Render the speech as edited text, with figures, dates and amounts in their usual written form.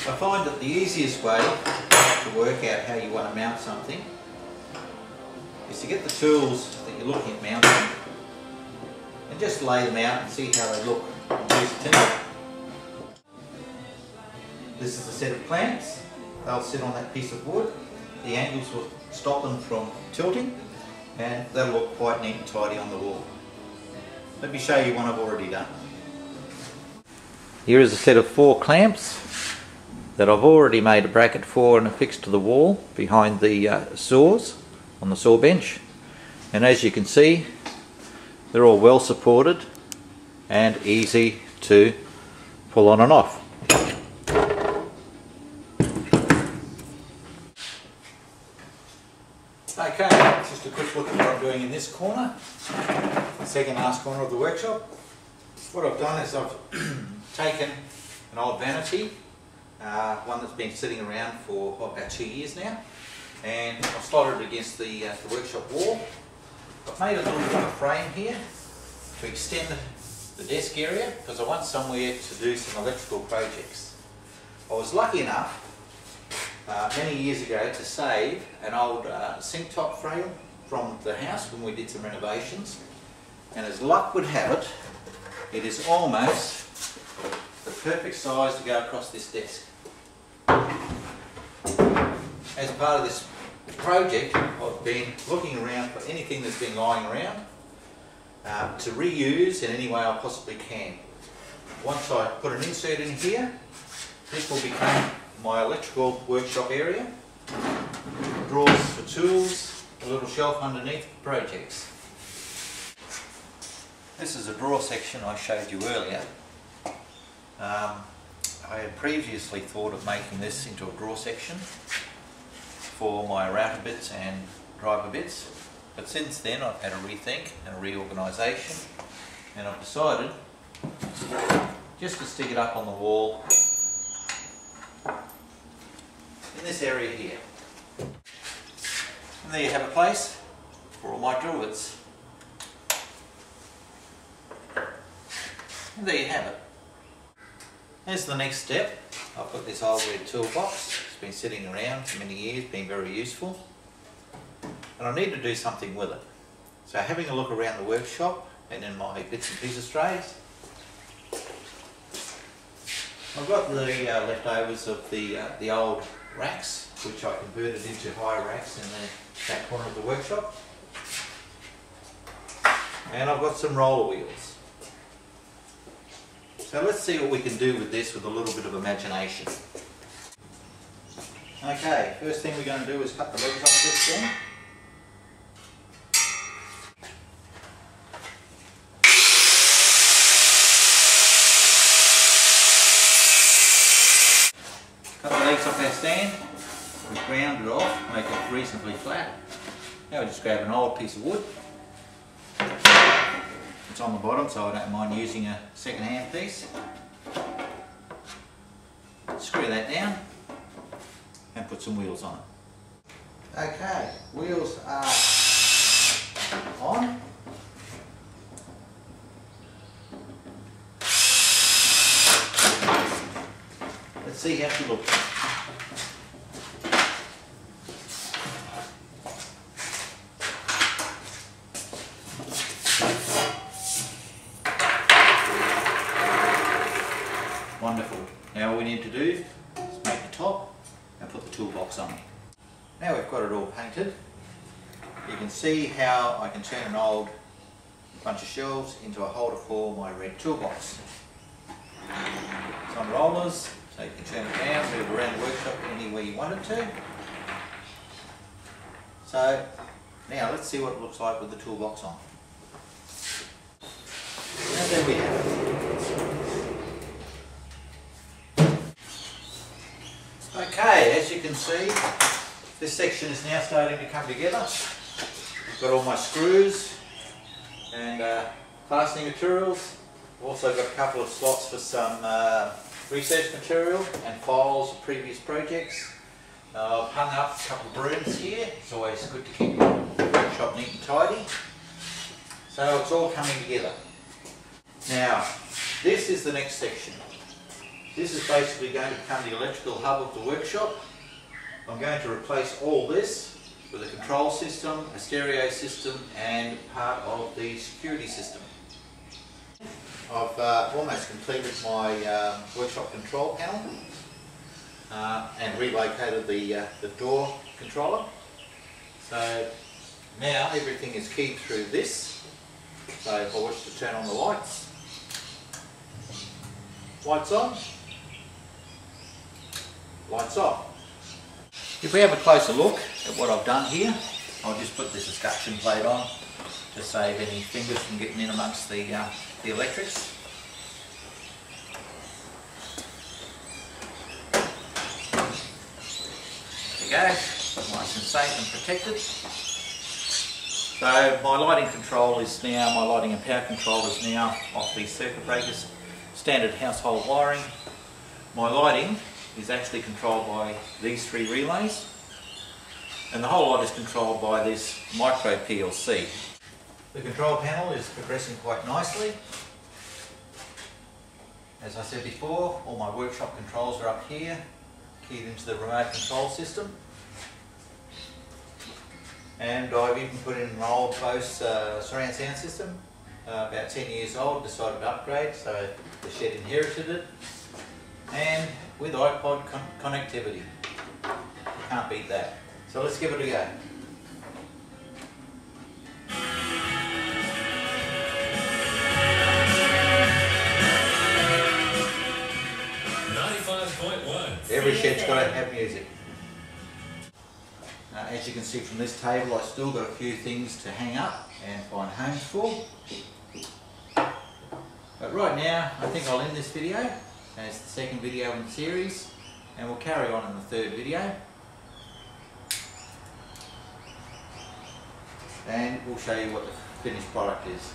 I find that the easiest way to work out how you want to mount something is to get the tools that you're looking at mounting and just lay them out and see how they look on a piece of timber. This is a set of clamps. They'll sit on that piece of wood. The angles will stop them from tilting and they'll look quite neat and tidy on the wall. Let me show you one I've already done. Here is a set of 4 clamps that I've already made a bracket for and affixed to the wall behind the saws on the saw bench, and as you can see they're all well supported and easy to pull on and off. Okay, just a quick look at what I'm doing in this corner, the second last corner of the workshop. What I've done is I've taken an old vanity, one that's been sitting around for about 2 years now, and I've slotted it against the workshop wall. I've made a little bit of a frame here to extend the desk area because I want somewhere to do some electrical projects. I was lucky enough many years ago to save an old sink top frame from the house when we did some renovations, and as luck would have it, it is almost the perfect size to go across this desk. As part of this project, I've been looking around for anything that's been lying around to reuse in any way I possibly can. Once I put an insert in here, this will become my electrical workshop area, drawers for tools, a little shelf underneath for projects. This is a drawer section I showed you earlier. I had previously thought of making this into a drawer section for my router bits and driver bits, but since then I've had a rethink and a reorganisation, and I've decided just to stick it up on the wall in this area here. And there you have a place for all my drill bits. And there you have it. Here's the next step. I've got this old red toolbox. It's been sitting around for many years, been very useful. And I need to do something with it. So having a look around the workshop and in my bits and pieces trays, I've got the leftovers of the old racks, which I converted into higher racks in the back corner of the workshop. And I've got some roller wheels. So let's see what we can do with this with a little bit of imagination. Okay, first thing we're going to do is cut the legs off this thing. Cut the legs off our stand, we've ground it off, make it reasonably flat. Now we just grab an old piece of wood. It's on the bottom, so I don't mind using a second-hand piece. Screw that down and put some wheels on it. Okay, wheels are on. Let's see how she looks. Wonderful. Now all we need to do is make the top and put the toolbox on. Now we've got it all painted, you can see how I can turn an old bunch of shelves into a holder for my red toolbox. It's on rollers, so you can turn it down, move it around the workshop anywhere you want it to. So now let's see what it looks like with the toolbox on. And there we have it. Okay, as you can see, this section is now starting to come together. I've got all my screws and fastening materials. I've also got a couple of slots for some research material and files of previous projects. I've hung up a couple of brooms here. It's always good to keep the workshop neat and tidy. So it's all coming together. Now, this is the next section. This is basically going to become the electrical hub of the workshop. I'm going to replace all this with a control system, a stereo system and part of the security system. I've almost completed my workshop control panel and relocated the door controller. So now everything is keyed through this. So if I wish to turn on the lights, lights on, lights off. If we have a closer look at what I've done here, I'll just put this escutcheon plate on to save any fingers from getting in amongst the electrics. There we go, nice and safe and protected. So my lighting control is now, my lighting and power control is now off the circuit breakers, standard household wiring. My lighting is actually controlled by these three relays, and the whole lot is controlled by this micro PLC. The control panel is progressing quite nicely. As I said before, all my workshop controls are up here, keyed into the remote control system. And I've even put in an old Bose surround sound system, about 10 years old, decided to upgrade, so the shed inherited it. And with iPod connectivity. You can't beat that. So let's give it a go. Every shed's got to have music. As you can see from this table, I've still got a few things to hang up and find homes for. But right now, I think I'll end this video. It's the second video in the series, and we'll carry on in the third video. And we'll show you what the finished product is.